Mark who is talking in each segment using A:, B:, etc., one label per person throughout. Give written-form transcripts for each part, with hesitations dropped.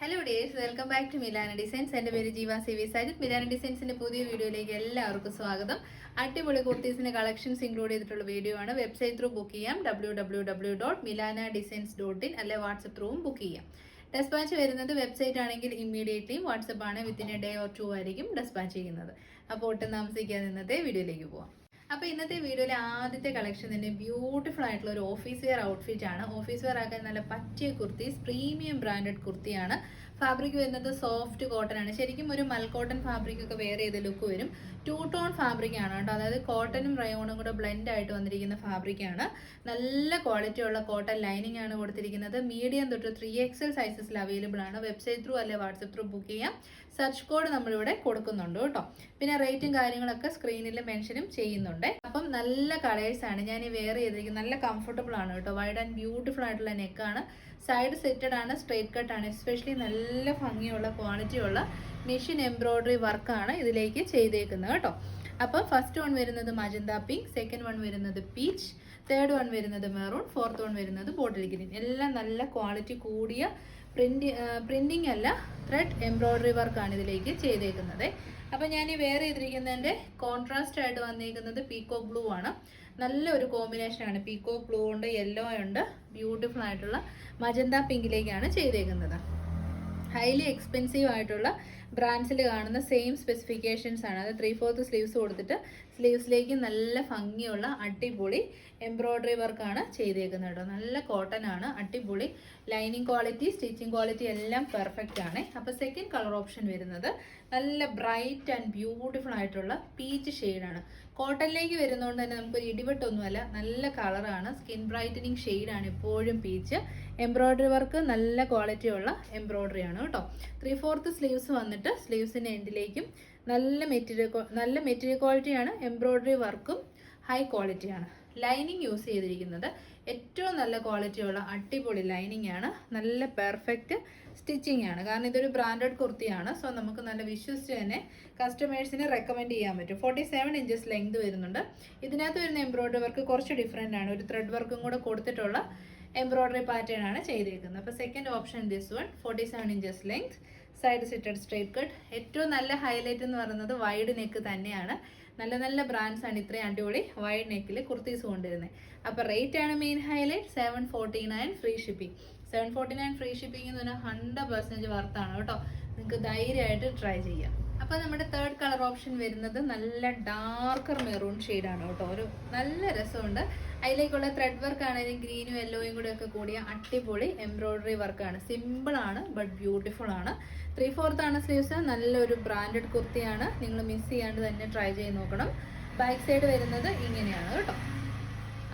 A: Hello dears, welcome back to Milana designs. എൻ്റെ പേര് ജീവ സിവി സാജിദ്. മിലാന ഡിസൈൻസിന്റെ പുതിയ വീഡിയോയിലേക്ക് എല്ലാവർക്കും സ്വാഗതം. അടിപൊളി കുർത്തീസിന്റെ കളക്ഷൻസ് ഇൻക്ലൂഡ് ചെയ്തിട്ടുള്ള വീഡിയോ ആണ്. വെബ്സൈറ്റ് ത്രൂ ബുക്ക് ചെയ്യാം, www.milanadesignz.in, അല്ലെ വാട്സപ്പ് ത്രൂവും ബുക്ക് ചെയ്യാം. ഡെസ്പാച്ച് വരുന്നത് വെബ്സൈറ്റ് ആണെങ്കിൽ ഇമ്മീഡിയറ്റ്ലി, വാട്സപ്പ് ആണ് വിത്തിൻ എ ഡേ ഓർ 2 ആയിരിക്കും ഡെസ്പാച്ച് ചെയ്യുന്നത്. അപ്പോൾ ഒട്ടും താമസിക്കാതെ ഇന്നത്തെ വീഡിയോയിലേക്ക് പോവാം. അപ്പോൾ ഇന്നത്തെ വീഡിയോയിലെ ആദ്യത്തെ കളക്ഷൻ തന്നെ ബ്യൂട്ടിഫുൾ ആയിട്ടുള്ള ഒരു ഓഫീസ് വെയർ ഔട്ട്ഫിറ്റ് ആണ്. ഓഫീസ് വെയർ ആക്കാൻ നല്ല പറ്റിയ കുർത്തീസ്, പ്രീമിയം ബ്രാൻഡഡ് കുർത്തിയാണ്. ഫാബ്രിക് വരുന്നത് സോഫ്റ്റ് കോട്ടൺ ആണ്. ശരിക്കും ഒരു മൽ കോട്ടൺ ഫാബ്രിക് ഒക്കെ വെയർ ചെയ്ത ലുക്ക് വരും. 2 ടോൺ ഫാബ്രിക് ആണ് കേട്ടോ, അതായത് കോട്ടണും റയോണും കൂടെ ബ്ലെൻഡ് ആയിട്ട് വന്നിരിക്കുന്ന ഫാബ്രിക് ആണ്. നല്ല ക്വാളിറ്റി ഉള്ള കോട്ടൺ ലൈനിങ് ആണ് കൊടുത്തിരിക്കുന്നത്. മീഡിയം തൊട്ട് 3XL സൈസസിൽ അവൈലബിൾ ആണ്. വെബ്സൈറ്റ് ത്രൂ അല്ലെ വാട്സപ്പ് ത്രൂ ബുക്ക് ചെയ്യാം. സെർച്ച് കോഡ് നമ്മളിവിടെ കൊടുക്കുന്നുണ്ട് കേട്ടോ. പിന്നെ റേറ്റും കാര്യങ്ങളൊക്കെ സ്ക്രീനിൽ മെൻഷനും ചെയ്യുന്നുണ്ട്. അപ്പം നല്ല കളേഴ്സ് ആണ് ഞാൻ ഈ വെയർ ചെയ്തിരിക്കുന്നത്. നല്ല കംഫർട്ടബിൾ ആണ് കേട്ടോ. വൈഡ് ആൻഡ് ബ്യൂട്ടിഫുൾ ആയിട്ടുള്ള നെക്കാണ്. സൈഡ് സെറ്റഡ് ആണ്, സ്ട്രേറ്റ് കട്ട് ആണ്. എസ്പെഷ്യലി നല്ല ഭംഗിയുള്ള ക്വാളിറ്റിയുള്ള മെഷീൻ എംബ്രോയിഡറി വർക്കാണ് ഇതിലേക്ക് ചെയ്തേക്കുന്നത് കേട്ടോ. അപ്പം ഫസ്റ്റ് വൺ വരുന്നത് മജന്ത പിങ്ക്, സെക്കൻഡ് വൺ വരുന്നത് പീച്ച്, തേർഡ് വൺ വരുന്നത് മെറൂൺ, ഫോർത്ത് വൺ വരുന്നത് ബോട്ടിൽ ഗ്രീൻ. എല്ലാം നല്ല ക്വാളിറ്റി കൂടിയ പ്രിന്റിംഗ് അല്ല, ത്രെഡ് എംബ്രോയിഡറി വർക്കാണ് ഇതിലേക്ക് ചെയ്തേക്കുന്നത്. അപ്പം ഞാൻ ഈ വെയർ ചെയ്തിരിക്കുന്നതിൻ്റെ കോൺട്രാസ്റ്റ് ആയിട്ട് വന്നിരിക്കുന്നത് പീക്കോക്ക് ബ്ലൂ ആണ്. നല്ലൊരു കോമ്പിനേഷനാണ്. പീക്കോക്ക് ബ്ലൂ ഉണ്ട്, യെല്ലോ ഉണ്ട്, ബ്യൂട്ടിഫുൾ ആയിട്ടുള്ള മജന്ത പിങ്കിലേക്കാണ് ചെയ്തേക്കുന്നത്. ഹൈലി എക്സ്പെൻസീവ് ആയിട്ടുള്ള ബ്രാൻഡ്സിൽ കാണുന്ന സെയിം സ്പെസിഫിക്കേഷൻസ് ആണ്. അത് 3/4 സ്ലീവ്സ് കൊടുത്തിട്ട് സ്ലീവ്സിലേക്ക് നല്ല ഭംഗിയുള്ള അടിപൊളി എംബ്രോയിഡറി വർക്കാണ് ചെയ്തേക്കുന്നത് കേട്ടോ. നല്ല കോട്ടൺ ആണ്, അടിപൊളി ലൈനിങ് ക്വാളിറ്റി, സ്റ്റിച്ചിങ് ക്വാളിറ്റി എല്ലാം പെർഫെക്റ്റ് ആണ്. അപ്പോൾ സെക്കൻഡ് കളർ ഓപ്ഷൻ വരുന്നത് നല്ല ബ്രൈറ്റ് ആൻഡ് ബ്യൂട്ടിഫുൾ ആയിട്ടുള്ള പീച്ച് ഷെയ്ഡാണ്. കോട്ടണിലേക്ക് വരുന്നതുകൊണ്ട് തന്നെ നമുക്കൊരു ഇടിവെട്ടൊന്നുമല്ല, നല്ല കളറാണ്, സ്കിൻ ബ്രൈറ്റനിങ് ഷെയ്ഡാണ് എപ്പോഴും പീച്ച്. എംബ്രോയിഡറി വർക്ക് നല്ല ക്വാളിറ്റിയുള്ള എംബ്രോയിഡറി ആണ് കേട്ടോ. 3/4 സ്ലീവ്സ് വന്നിട്ട് സ്ലീവ്സിൻ്റെ എൻഡിലേക്കും നല്ല മെറ്റീരിയൽ ക്വാളിറ്റിയാണ്. എംബ്രോയിഡറി വർക്കും ഹൈ ക്വാളിറ്റിയാണ്. ലൈനിങ് യൂസ് ചെയ്തിരിക്കുന്നത് ഏറ്റവും നല്ല ക്വാളിറ്റിയുള്ള അടിപൊളി ലൈനിങ് ആണ്. നല്ല പെർഫെക്റ്റ് സ്റ്റിച്ചിങ് ആണ്. കാരണം ഇതൊരു ബ്രാൻഡഡ് കുർത്തിയാണ്. സോ നമുക്ക് നല്ല വിശ്വസിച്ച് തന്നെ കസ്റ്റമേഴ്സിന് റെക്കമെൻഡ് ചെയ്യാൻ പറ്റും. 47 ഇഞ്ചസ് ലെങ്ത് വരുന്നുണ്ട്. ഇതിനകത്ത് വരുന്ന എംബ്രോയിഡറി വർക്ക് കുറച്ച് ഡിഫറെൻ്റ് ആണ്. ഒരു ത്രെഡ് വർക്കും കൂടെ കൊടുത്തിട്ടുള്ള എംബ്രോയിഡറി പാറ്റേൺ ആണ് ചെയ്തിരിക്കുന്നത്. അപ്പോൾ second option this one, 47 inches length, side സിറ്റഡ് straight cut. ഏറ്റവും നല്ല ഹൈലൈറ്റ് എന്ന് പറയുന്നത് വൈഡ് നെക്ക് തന്നെയാണ്. നല്ല നല്ല ബ്രാൻഡ്സ് ആണ് ഇത്രയും അടിപൊളി വൈഡ് നെക്കിൽ കുർത്തീസ് കൊണ്ടുവരുന്നത്. അപ്പോൾ റേറ്റ് ആണ് main highlight. 749 free shipping. 749 free shipping എന്ന് പറഞ്ഞാൽ 100% വർത്താണ് കേട്ടോ. നിങ്ങൾക്ക് ധൈര്യമായിട്ട് ട്രൈ ചെയ്യാം. അപ്പോൾ നമ്മുടെ തേർഡ് കളർ ഓപ്ഷൻ വരുന്നത് നല്ല ഡാർക്കർ മെറൂൺ ഷെയ്ഡാണ് കേട്ടോ. ഒരു നല്ല രസമുണ്ട്. അതിലേക്കുള്ള ത്രെഡ് വർക്ക് ആണെങ്കിലും ഗ്രീനും യെല്ലോയും കൂടെ ഒക്കെ കൂടിയ അടിപൊളി എംബ്രോയിഡറി വർക്കാണ്. സിമ്പിളാണ് ബട്ട് ബ്യൂട്ടിഫുൾ ആണ്. 3/4 ആണ് സ്ലീവ്സ്. നല്ലൊരു ബ്രാൻഡഡ് കുർത്തിയാണ്. നിങ്ങൾ മിസ് ചെയ്യാണ്ട് തന്നെ ട്രൈ ചെയ്ത് നോക്കണം. ബാക്ക് സൈഡ് വരുന്നത് ഇങ്ങനെയാണ് കേട്ടോ.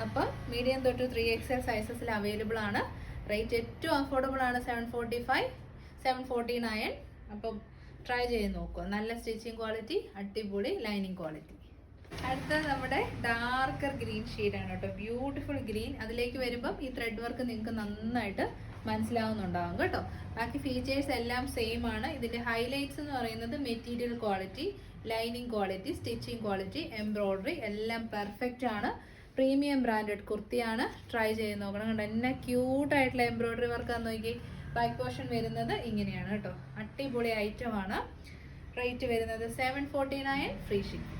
A: അപ്പം മീഡിയം തൊട്ട് 3XL സൈസസിൽ അവൈലബിൾ ആണ്. റേറ്റ് ഏറ്റവും അഫോർഡബിൾ ആണ്. 749. അപ്പം ട്രൈ ചെയ്ത് നോക്കുക. നല്ല സ്റ്റിച്ചിങ് ക്വാളിറ്റി, അടിപൊളി ലൈനിങ് ക്വാളിറ്റി. അടുത്തത് നമ്മുടെ ഡാർക്കർ ഗ്രീൻ ഷെയ്ഡാണ് കേട്ടോ. Beautiful green. അതിലേക്ക് വരുമ്പം ഈ ത്രെഡ് വർക്ക് നിങ്ങൾക്ക് നന്നായിട്ട് മനസ്സിലാവുന്നുണ്ടാവും കേട്ടോ. ബാക്കി ഫീച്ചേഴ്സ് എല്ലാം സെയിം ആണ്. ഇതിൻ്റെ ഹൈലൈറ്റ്സ് എന്ന് പറയുന്നത് material quality, lining quality, stitching quality, embroidery എല്ലാം പെർഫെക്റ്റ് ആണ്. പ്രീമിയം ബ്രാൻഡഡ് കുർത്തിയാണ്. ട്രൈ ചെയ്ത് നോക്കണം. കണ്ടോ എന്നെ ക്യൂട്ടായിട്ടുള്ള എംബ്രോയിഡറി വർക്കാന്ന് നോക്കി. ബാക്ക് പോർഷൻ വരുന്നത് ഇങ്ങനെയാണ് കേട്ടോ. അടിപൊളി ഐറ്റമാണ്. റേറ്റ് വരുന്നത് 749 ഫ്രീ ഷിപ്പിംഗ്.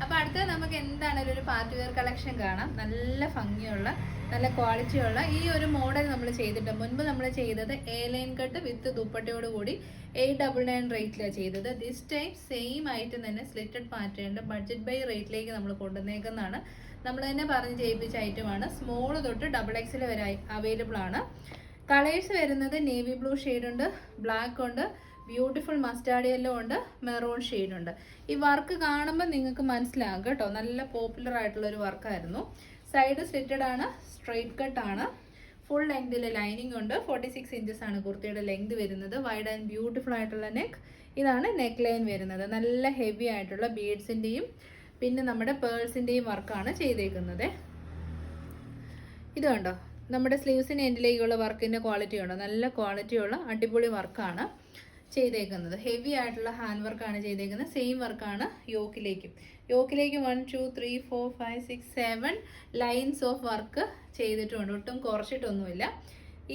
A: അപ്പോൾ അടുത്തത് നമുക്ക് എന്താണെങ്കിലും ഒരു പാർട്ടി വെയർ കളക്ഷൻ കാണാം. നല്ല ഭംഗിയുള്ള നല്ല ക്വാളിറ്റിയുള്ള ഈ ഒരു മോഡൽ നമ്മൾ ചെയ്തിട്ട് മുൻപ് നമ്മൾ ചെയ്തത് ലൈൻ കട്ട് വിത്ത് ദുപ്പട്ടയോട് കൂടി 899 റേറ്റിലാണ് ചെയ്തത്. ദിസ് ടൈം സെയിം ഐറ്റം തന്നെ സ്ലിറ്റഡ് പാറ്റേണിൻ്റെ ബഡ്ജറ്റ് ബൈ റേറ്റിലേക്ക് നമ്മൾ കൊണ്ടുവന്നേക്കുന്നതാണ്. നമ്മൾ തന്നെ പറഞ്ഞ് ചെയ്യിപ്പിച്ച ഐറ്റമാണ്. സ്മോൾ തൊട്ട് XXL വരെ അവൈലബിൾ ആണ്. കളേഴ്സ് വരുന്നത് നേവി ബ്ലൂ ഷെയ്ഡുണ്ട്, ബ്ലാക്ക് ഉണ്ട്, ബ്യൂട്ടിഫുൾ മസ്റ്റാർഡ് യെല്ലോ ഉണ്ട്, മെറൂൺ ഷെയ്ഡുണ്ട്. ഈ വർക്ക് കാണുമ്പോൾ നിങ്ങൾക്ക് മനസ്സിലാകും കേട്ടോ. നല്ല പോപ്പുലർ ആയിട്ടുള്ള ഒരു വർക്കായിരുന്നു. സൈഡ് സ്ലിറ്റഡ് ആണ്, സ്ട്രെയിറ്റ് കട്ട് ആണ്. ഫുൾ ലെങ്തിൽ ലൈനിങ് ഉണ്ട്. 46 ഇഞ്ചസ് ആണ് കുർത്തിയുടെ ലെങ്ത് വരുന്നത്. വൈഡ് ആൻഡ് ബ്യൂട്ടിഫുൾ ആയിട്ടുള്ള നെക്ക്. ഇതാണ് നെക്ക് ലൈൻ വരുന്നത്. നല്ല ഹെവി ആയിട്ടുള്ള ബീഡ്സിൻ്റെയും പിന്നെ നമ്മുടെ പേൾസിൻ്റെയും വർക്കാണ് ചെയ്തേക്കുന്നത്. ഇത് കണ്ടോ, നമ്മുടെ സ്ലീവ്സിൻ്റെ എൻഡിലേക്കുള്ള വർക്കിൻ്റെ ക്വാളിറ്റി ഉണ്ടോ. നല്ല ക്വാളിറ്റിയുള്ള അടിപൊളി വർക്കാണ് ചെയ്തേക്കുന്നത്. ഹെവി ആയിട്ടുള്ള ഹാൻഡ് വർക്കാണ് ചെയ്തേക്കുന്നത്. സെയിം വർക്കാണ് യോക്കിലേക്ക് 1 2 3 4 5 6 7 ലൈൻസ് ഓഫ് വർക്ക് ചെയ്തിട്ടുണ്ട്. ഒട്ടും കുറച്ചിട്ടൊന്നുമില്ല.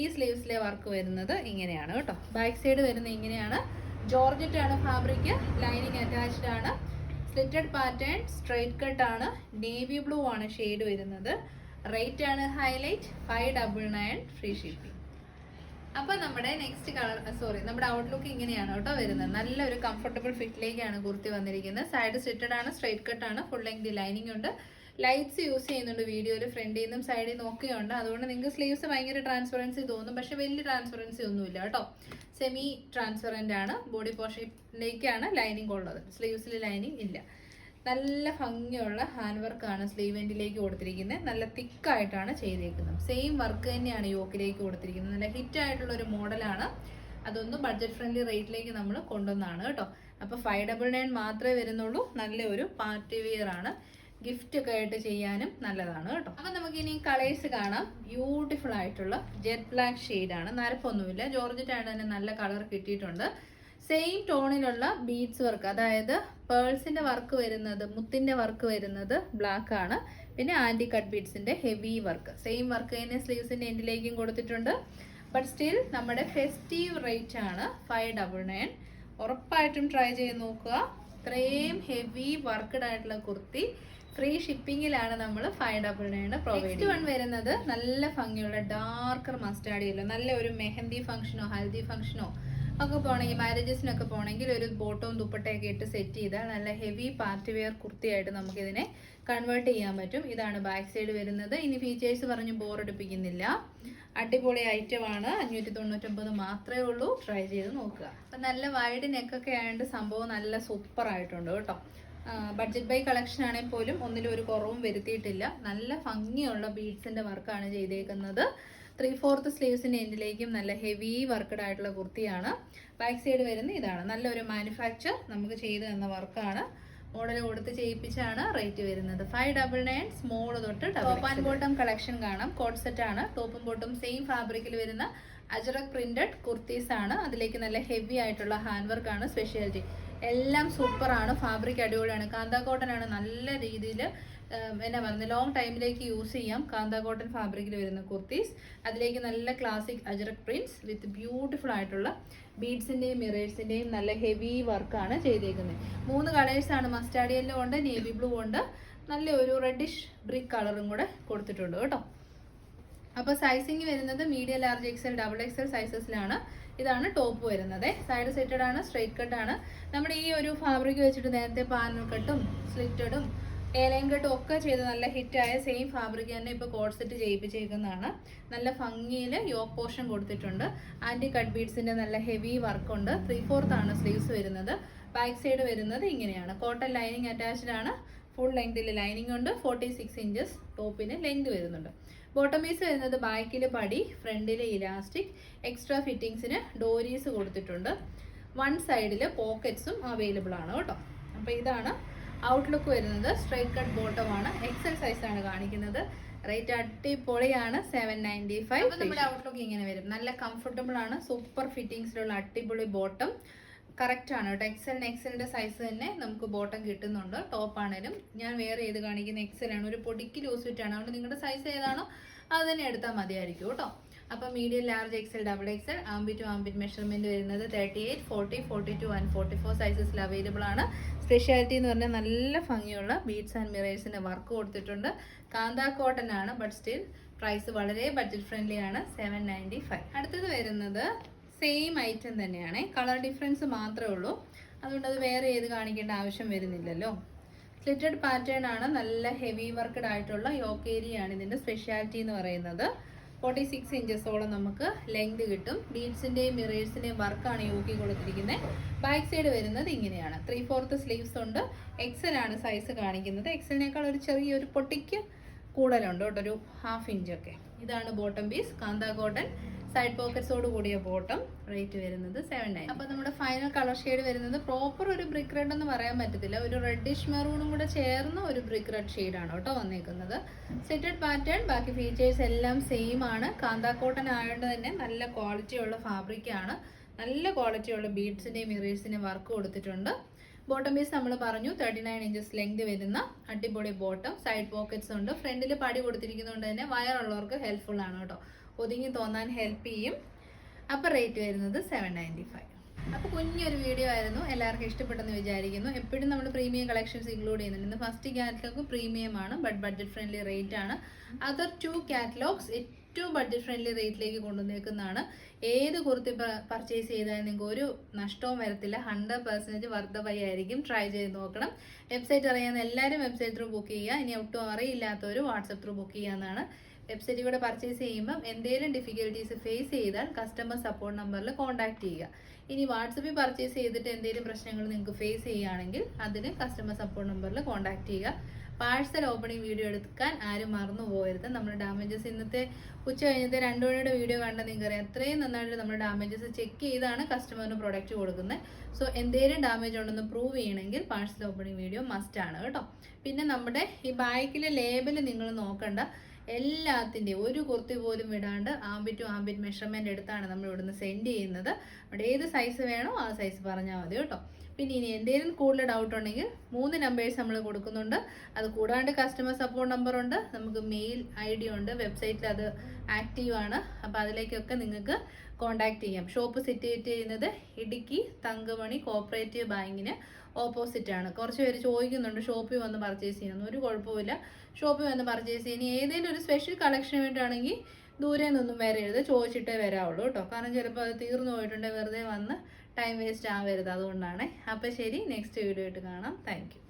A: ഈ സ്ലീവ്സിലെ വർക്ക് വരുന്നത് ഇങ്ങനെയാണ് കേട്ടോ. ബാക്ക് സൈഡ് വരുന്നത് ഇങ്ങനെയാണ്. ജോർജറ്റ് ആണ് ഫാബ്രിക്, ലൈനിങ് അറ്റാച്ച്ഡ് ആണ്. സ്ലിറ്റഡ് പാറ്റേൺ, സ്ട്രൈറ്റ് കട്ട് ആണ്, നേവി ബ്ലൂ ആണ് ഷെയ്ഡ് വരുന്നത്. റേറ്റ് ആണ് ഹൈലൈറ്റ് 599 ഫ്രീ ഷിപ്പിംഗ്. അപ്പൊ നമ്മുടെ നെക്സ്റ്റ് കളർ നമ്മുടെ ഔട്ട്ലുക്ക് ഇങ്ങനെയാണ് കേട്ടോ വരുന്നത്. നല്ലൊരു കംഫർട്ടബിൾ ഫിറ്റിലേക്കാണ് കുർത്തി വന്നിരിക്കുന്നത്. സൈഡ് സ്ലിറ്റഡ് ആണ്, സ്ട്രൈറ്റ് കട്ട് ആണ്, ഫുൾ ലെങ്ത് ലൈനിങ് ഉണ്ട്. ലൈറ്റ്സ് യൂസ് ചെയ്യുന്നുണ്ട് വീഡിയോയിൽ, ഫ്രണ്ടിൽ നിന്നും സൈഡിൽ നിന്നും ഒക്കെയുണ്ട്. അതുകൊണ്ട് നിങ്ങൾക്ക് സ്ലീവ്സ് ഭയങ്കര ട്രാൻസ്പെറൻസി തോന്നും, പക്ഷെ വലിയ ട്രാൻസ്പെറൻസി ഒന്നുമില്ല കേട്ടോ. സെമി ട്രാൻസ്പെറൻ്റ് ആണ്. ബോഡി പോർഷനിലേക്കാണ് ലൈനിങ് ഉള്ളത്, സ്ലീവ്സിൽ ലൈനിങ് ഇല്ല. നല്ല ഭംഗിയുള്ള ഹാൻഡ് വർക്കാണ് സ്ലീവ് എൻഡിലേക്ക് കൊടുത്തിരിക്കുന്നത്. നല്ല തിക്കായിട്ടാണ് ചെയ്തേക്കുന്നത്. സെയിം വർക്ക് തന്നെയാണ് യോക്കിലേക്ക് കൊടുത്തിരിക്കുന്നത്. നല്ല ഹിറ്റ് ആയിട്ടുള്ള ഒരു മോഡലാണ്. അതൊന്നും ബഡ്ജറ്റ് ഫ്രണ്ട്ലി റേറ്റിലേക്ക് നമ്മൾ കൊണ്ടുവന്നാണ് കേട്ടോ. അപ്പോൾ 599 മാത്രമേ വരുന്നുള്ളൂ. നല്ല ഒരു പാർട്ടി വെയർ ആണ്, ഗിഫ്റ്റ് ഒക്കെ ആയിട്ട് ചെയ്യാനും നല്ലതാണ് കേട്ടോ. അപ്പം നമുക്കിനി കളേഴ്സ് കാണാം. ബ്യൂട്ടിഫുൾ ആയിട്ടുള്ള ജെറ്റ് ബ്ലാക്ക് ഷെയ്ഡാണ്, നരപ്പൊന്നുമില്ല. ജോർജറ്റ് ആയിട്ട് തന്നെ നല്ല കളർ കിട്ടിയിട്ടുണ്ട്. സെയിം ടോണിലുള്ള ബീഡ്സ് വർക്ക്, അതായത് പേൾസിന്റെ വർക്ക് വരുന്നത്, മുത്തിന്റെ വർക്ക് വരുന്നത് ബ്ലാക്ക് ആണ്. പിന്നെ ആന്റി കട്ട് ബീഡ്സിന്റെ ഹെവി വർക്ക്, സെയിം വർക്ക് തന്നെ സ്ലീവ്സിന്റെ എൻഡിലേക്കും കൊടുത്തിട്ടുണ്ട്. ബട്ട് സ്റ്റിൽ നമ്മുടെ ഫെസ്റ്റീവ് റേറ്റ് ആണ് 599. ഉറപ്പായിട്ടും ട്രൈ ചെയ്ത് നോക്കുക. ഇത്രയും ഹെവി വർക്ക്ഡ് ആയിട്ടുള്ള കുർത്തി ഫ്രീ ഷിപ്പിങ്ങിലാണ് നമ്മൾ 599 പ്രൊവൈഡ്. നെക്സ്റ്റ് വൺ വരുന്നത് നല്ല ഭംഗിയുള്ള ഡാർക്കർ മസ്റ്റാർഡ് യെല്ലോ. നല്ല ഒരു മെഹന്തി ഫംഗ്ഷനോ ഹൽദി ഫംഗ്ഷനോ ഒക്കെ പോകണമെങ്കിൽ, മാരേജസിനൊക്കെ പോകണമെങ്കിൽ ഒരു ബോട്ടവും ദുപ്പട്ടയൊക്കെ ഇട്ട് സെറ്റ് ചെയ്താൽ നല്ല ഹെവി പാർട്ടി വെയർ കുർത്തിയായിട്ട് നമുക്കിതിനെ കൺവേർട്ട് ചെയ്യാൻ പറ്റും. ഇതാണ് ബാക്ക് സൈഡ് വരുന്നത്. ഇനി ഫീച്ചേഴ്സ് പറഞ്ഞ് ബോറടിപ്പിക്കുന്നില്ല. അടിപൊളി ഐറ്റമാണ്. 599 മാത്രമേ ഉള്ളൂ. ട്രൈ ചെയ്ത് നോക്കുക. അപ്പം നല്ല വൈഡ് നെക്കൊക്കെ ആയതുകൊണ്ട് സംഭവം നല്ല സൂപ്പർ ആയിട്ടുണ്ട് കേട്ടോ. ബഡ്ജറ്റ് ബൈ കളക്ഷൻ ആണെങ്കിൽ പോലും ഒന്നിലും ഒരു കുറവും വരുത്തിയിട്ടില്ല. നല്ല ഭംഗിയുള്ള ബീഡ്സിന്റെ വർക്കാണ് ചെയ്തേക്കുന്നത്. 3/4 സ്ലീവ്സിന്റെ എൻഡിലേക്കും നല്ല ഹെവി വർക്കഡ് ആയിട്ടുള്ള കുർത്തിയാണ്. ബാക്ക് സൈഡ് വരുന്ന ഇതാണ്. നല്ലൊരു മാനുഫാക്ചർ നമുക്ക് ചെയ്തു തന്ന വർക്കാണ്. മോഡൽ കൊടുത്ത് ചെയ്യിപ്പിച്ചാണ് റേറ്റ് വരുന്നത്. 599 സ്മോൾ തൊട്ട് ടോപ്പ് ആൻഡ് ബോട്ടം കളക്ഷൻ കാണാം. കോഡ് സെറ്റ് ആണ്. ടോപ്പും ബോട്ടും സെയിം ഫാബ്രിക്കിൽ വരുന്ന അജറക് പ്രിന്റഡ് കുർത്തീസ് ആണ്. അതിലേക്ക് നല്ല ഹെവി ആയിട്ടുള്ള ഹാൻഡ് വർക്ക് ആണ് സ്പെഷ്യാലിറ്റി. എല്ലാം സൂപ്പർ ആണ്. ഫാബ്രിക് അടിപൊളിയാണ്. കാന്ത കോട്ടൺ ആണ്. നല്ല രീതിയിൽ എന്നാ പറയുന്നത്, ലോങ് ടൈമിലേക്ക് യൂസ് ചെയ്യാം. കാന്ത കോട്ടൺ ഫാബ്രിക്കിൽ വരുന്ന കുർത്തീസ്. അതിലേക്ക് നല്ല ക്ലാസിക് അജറക് പ്രിന്റ്സ് വിത്ത് ബ്യൂട്ടിഫുൾ ആയിട്ടുള്ള ബീഡ്സിന്റെയും മിറേഴ്സിന്റെയും നല്ല ഹെവി വർക്കാണ് ചെയ്തേക്കുന്നത്. 3 കളേഴ്സാണ്. മസ്റ്റാർഡ് യെല്ലോ ഉണ്ട്, നേവി ബ്ലൂ ഉണ്ട്, നല്ല ഒരു റെഡിഷ് ബ്രിക്ക് കളറും കൂടെ കൊടുത്തിട്ടുണ്ട് കേട്ടോ. അപ്പോൾ സൈസിങ് വരുന്നത് medium, large, XL, double XL സൈസസിലാണ്. ഇതാണ് ടോപ്പ് വരുന്നത്. സൈഡ് സെറ്റഡ് ആണ്, സ്ട്രൈറ്റ് കട്ട് ആണ്. നമ്മുടെ ഈ ഒരു ഫാബ്രിക് വെച്ചിട്ട് നേരത്തെ പാനൽ കട്ടും സ്ലിറ്റഡും ഏലയും കട്ടും ഒക്കെ ചെയ്ത് നല്ല ഹിറ്റായ സെയിം ഫാബ്രിക് തന്നെ ഇപ്പോൾ കോഡ് സെറ്റ് ചെയ്യിപ്പിച്ചേക്കുന്നതാണ്. നല്ല ഭംഗിയിൽ യോക്ക് പോർഷൻ കൊടുത്തിട്ടുണ്ട്. ആൻറ്റി കട്ട് ബീഡ്സിൻ്റെ നല്ല ഹെവി വർക്കുണ്ട്. 3/4 ആണ് സ്ലീവ്സ് വരുന്നത്. ബാക്ക് സൈഡ് വരുന്നത് ഇങ്ങനെയാണ്. കോട്ടൺ ലൈനിങ് അറ്റാച്ച്ഡ് ആണ്. ഫുൾ ലെങ്തിൽ ലൈനിങ് ഉണ്ട്. 46 ഇഞ്ചസ് ടോപ്പിന് ലെങ്ത് വരുന്നുണ്ട്. ബോട്ടം പീസ് വരുന്നത് ബാക്കിൽ പടി, ഫ്രണ്ടിൽ ഇലാസ്റ്റിക്, എക്സ്ട്രാ ഫിറ്റിങ്സിന് ഡോരീസ് കൊടുത്തിട്ടുണ്ട്. വൺ സൈഡിൽ പോക്കറ്റ്സും അവൈലബിൾ ആണ് കേട്ടോ. അപ്പോൾ ഇതാണ് ഔട്ട്ലുക്ക് വരുന്നത്. സ്ട്രൈറ്റ് കട്ട് ബോട്ടം ആണ്. എക്സൽ സൈസ് ആണ് കാണിക്കുന്നത്. റേറ്റ് അടിപൊളിയാണ് 795. അപ്പോൾ നമ്മുടെ ഔട്ട്ലുക്ക് ഇങ്ങനെ വരും. നല്ല കംഫർട്ടബിൾ ആണ്. സൂപ്പർ ഫിറ്റിങ്സിലുള്ള അടിപൊളി ബോട്ടം. കറക്റ്റ് ആണ് കേട്ടോ. എക്സലിന്റെ സൈസ് തന്നെ നമുക്ക് ബോട്ടം കിട്ടുന്നുണ്ട്. ടോപ്പ് ആണേലും ഞാൻ വേറെ ഏത് കാണിക്കുന്ന എക്സലാണ്. ഒരു പൊടിക്ക് ലൂസ് ഫിറ്റ് ആണ്. അതുകൊണ്ട് നിങ്ങളുടെ സൈസ് ഏതാണോ അത് തന്നെ എടുത്താൽ മതിയായിരിക്കും കേട്ടോ. അപ്പോൾ medium, large, XL, double XL, armpit to armpit measurement വരുന്നത് 38, 40, 42 ആൻഡ് 44 സൈസസിൽ അവൈലബിൾ ആണ്. സ്പെഷ്യാലിറ്റി എന്ന് പറഞ്ഞാൽ നല്ല ഭംഗിയുള്ള ബീഡ്സ് ആൻഡ് മിറേഴ്സിന്റെ വർക്ക് കൊടുത്തിട്ടുണ്ട്. കാന്ത കോട്ടൺ ആണ്. ബട്ട് സ്റ്റിൽ പ്രൈസ് വളരെ ബഡ്ജറ്റ് ഫ്രണ്ട്ലി ആണ്. 795. അടുത്തത് വരുന്നത് സെയിം ഐറ്റം തന്നെയാണ്. കളർ ഡിഫറൻസ് മാത്രമേ ഉള്ളൂ. അതുകൊണ്ട് അത് വേറെ ഏത് കാണിക്കേണ്ട ആവശ്യം വരുന്നില്ലല്ലോ. സ്ലിറ്റഡ് പാറ്റേൺ ആണ്. നല്ല ഹെവി വർക്കഡ് ആയിട്ടുള്ള യോക്ക് ഏരിയ ആണ് ഇതിന്റെ സ്പെഷ്യാലിറ്റി എന്ന് പറയുന്നത്. 46 ഇഞ്ചസോളം നമുക്ക് ലെങ്ത് കിട്ടും. ബീഡ്സിന്റെയും മിറേഴ്സിന്റെയും വർക്കാണ് യോക്കി കൊടുത്തിരിക്കുന്നത്. ബാക്ക് സൈഡ് വരുന്നത് ഇങ്ങനെയാണ്. 3/4 സ്ലീവ്സ് ഉണ്ട്. എക്സൽ ആണ് സൈസ് കാണിക്കുന്നത്. എക്സലിനേക്കാൾ ഒരു ചെറിയൊരു പൊട്ടിക്ക് കൂടുതലുണ്ട് കേട്ടോ, ഒരു 1/2 ഇഞ്ചൊക്കെ. ഇതാണ് ബോട്ടം പീസ്. കാന്ത കോട്ടൺ, സൈഡ് പോക്കറ്റ്സോട് കൂടിയ ബോട്ടം. റേറ്റ് വരുന്നത് 790. അപ്പോൾ നമ്മുടെ ഫൈനൽ കളർ ഷെയ്ഡ് വരുന്നത് പ്രോപ്പർ ഒരു ബ്രിക്ക് റെഡ് എന്ന് പറയാൻ പറ്റത്തില്ല. ഒരു റെഡിഷ് മെറൂണും കൂടെ ചേർന്ന ഒരു ബ്രിക്ക് റെഡ് ഷെയ്ഡാണ് കേട്ടോ വന്നേക്കുന്നത്. സെറ്റഡ് പാറ്റേൺ, ബാക്കി ഫീച്ചേഴ്സ് എല്ലാം സെയിം ആണ്. കാന്ത കോട്ടൺ ആയതുകൊണ്ട് തന്നെ നല്ല ക്വാളിറ്റിയുള്ള ഫാബ്രിക് ആണ്. നല്ല ക്വാളിറ്റിയുള്ള ബീഡ്സിന്റെയും മിറേഴ്സിന്റെയും വർക്ക് കൊടുത്തിട്ടുണ്ട്. ബോട്ടം പീസ് നമ്മൾ പറഞ്ഞു 39 ഇഞ്ചസ് ലെങ്ത് വരുന്ന അടിപൊളി ബോട്ടം. സൈഡ് പോക്കറ്റ്സ് ഉണ്ട്. ഫ്രണ്ടിൽ പടി കൊടുത്തിരിക്കുന്നതുകൊണ്ട് തന്നെ വയറുള്ളവർക്ക് ഹെൽപ്ഫുൾ ആണ് കേട്ടോ. ഒതുങ്ങി തോന്നാൻ ഹെൽപ്പ് ചെയ്യും. അപ്പോൾ റേറ്റ് വരുന്നത് 795. അപ്പോൾ കുഞ്ഞൊരു വീഡിയോ ആയിരുന്നു, എല്ലാവർക്കും ഇഷ്ടപ്പെട്ടെന്ന് വിചാരിക്കുന്നു. എപ്പോഴും നമ്മൾ പ്രീമിയം കളക്ഷൻസ് ഇൻക്ലൂഡ് ചെയ്യുന്നുണ്ട്. ഇന്ന് ഫസ്റ്റ് കാറ്റലോഗ് പ്രീമിയം ആണ്, ബട്ട് ബഡ്ജറ്റ് ഫ്രണ്ട്ലി റേറ്റ് ആണ്. അതർ 2 കാറ്റലോഗ്സ് ഏറ്റവും ബഡ്ജറ്റ് ഫ്രണ്ട്ലി റേറ്റിലേക്ക് കൊണ്ടുവന്നേക്കുന്നതാണ്. ഏത് കുർത്തി പർച്ചേസ് ചെയ്താലും നിങ്ങൾക്ക് ഒരു നഷ്ടവും വരത്തില്ല. 100% വർത്ത് ബൈ ആയിരിക്കും. ട്രൈ ചെയ്ത് നോക്കണം. വെബ്സൈറ്റ് അറിയാവുന്ന എല്ലാവരും വെബ്സൈറ്റ് ത്രൂ ബുക്ക് ചെയ്യുക. ഇനി ഒട്ടും അറിയില്ലാത്തവർ വാട്സപ്പ് ത്രൂ ബുക്ക് ചെയ്യാവുന്നതാണ്. വെബ്സൈറ്റിൽ കൂടെ പർച്ചേസ് ചെയ്യുമ്പം എന്തെങ്കിലും ഡിഫിക്കൽട്ടീസ് ഫേസ് ചെയ്താൽ കസ്റ്റമർ സപ്പോർട്ട് നമ്പറിൽ കോൺടാക്ട് ചെയ്യുക. ഇനി വാട്സപ്പിൽ പർച്ചേസ് ചെയ്തിട്ട് എന്തെങ്കിലും പ്രശ്നങ്ങൾ നിങ്ങൾക്ക് ഫേസ് ചെയ്യുകയാണെങ്കിൽ അതിന് കസ്റ്റമർ സപ്പോർട്ട് നമ്പറിൽ കോൺടാക്ട് ചെയ്യുക. പാഴ്സൽ ഓപ്പണിംഗ് വീഡിയോ എടുക്കാൻ ആരും മറന്നു പോകരുത്. നമ്മുടെ ഡാമേജസ് ഇന്നത്തെ ഉച്ച കഴിഞ്ഞത്തെ 2 മണിയുടെ വീഡിയോ കണ്ടാൽ നിങ്ങൾക്കറിയാം അത്രയും നന്നായിട്ട് നമ്മുടെ ഡാമേജസ് ചെക്ക് ചെയ്താണ് കസ്റ്റമറിന് പ്രൊഡക്റ്റ് കൊടുക്കുന്നത്. സോ എന്തെങ്കിലും ഡാമേജ് ഉണ്ടെന്ന് പ്രൂവ് ചെയ്യണമെങ്കിൽ പാഴ്സൽ ഓപ്പണിംഗ് വീഡിയോ മസ്റ്റ് ആണ് കേട്ടോ. പിന്നെ നമ്മുടെ ഈ ബാക്കിലെ ലേബൽ നിങ്ങൾ നോക്കണ്ട. എല്ലാത്തിൻ്റെയും ഒരു കുർത്തി പോലും വിടാണ്ട് ആംബിറ്റ് ടു ആംബിറ്റ് മെഷർമെൻ്റ് എടുത്താണ് നമ്മൾ ഇവിടുന്ന് സെൻഡ് ചെയ്യുന്നത്. അവിടെ ഏത് സൈസ് വേണോ ആ സൈസ് പറഞ്ഞാൽ മതി കേട്ടോ. പിന്നെ ഇനി എന്തെങ്കിലും കൂടുതൽ ഡൗട്ട് ഉണ്ടെങ്കിൽ 3 നമ്പേഴ്സ് നമ്മൾ കൊടുക്കുന്നുണ്ട്. അത് കൂടാണ്ട് കസ്റ്റമർ സപ്പോർട്ട് നമ്പർ ഉണ്ട്, നമുക്ക് മെയിൽ ID ഉണ്ട്, വെബ്സൈറ്റിൽ അത് ആക്റ്റീവ് ആണ്. അപ്പോൾ അതിലേക്കൊക്കെ നിങ്ങൾക്ക് കോൺടാക്ട് ചെയ്യാം. ഷോപ്പ് സിറ്റുവേറ്റ് ചെയ്യുന്നത് ഇടുക്കി തങ്കമണി കോഓപ്പറേറ്റീവ് ബാങ്കിന് ഓപ്പോസിറ്റ് ആണ്. കുറച്ച് പേര് ചോദിക്കുന്നുണ്ട് ഷോപ്പിൽ വന്ന് പർച്ചേസ് ചെയ്യണമെന്ന്. ഒരു കുഴപ്പമില്ല, ഷോപ്പിൽ വന്ന് പർച്ചേസ് ചെയ്യുന്ന ഏതെങ്കിലും ഒരു സ്പെഷ്യൽ കളക്ഷന് വേണ്ടിയാണെങ്കിൽ ദൂരെ നിന്നൊന്നും വരരുത്, ചോദിച്ചിട്ടേ വരാവുള്ളൂ കേട്ടോ. കാരണം ചിലപ്പോൾ അത് തീർന്നു പോയിട്ടുണ്ടെങ്കിൽ വെറുതെ വന്ന് ടൈം വേസ്റ്റ് ആവരുത്, അതുകൊണ്ടാണ്. അപ്പോൾ ശരി, നെക്സ്റ്റ് വീഡിയോ ആയിട്ട് കാണാം. Thank you.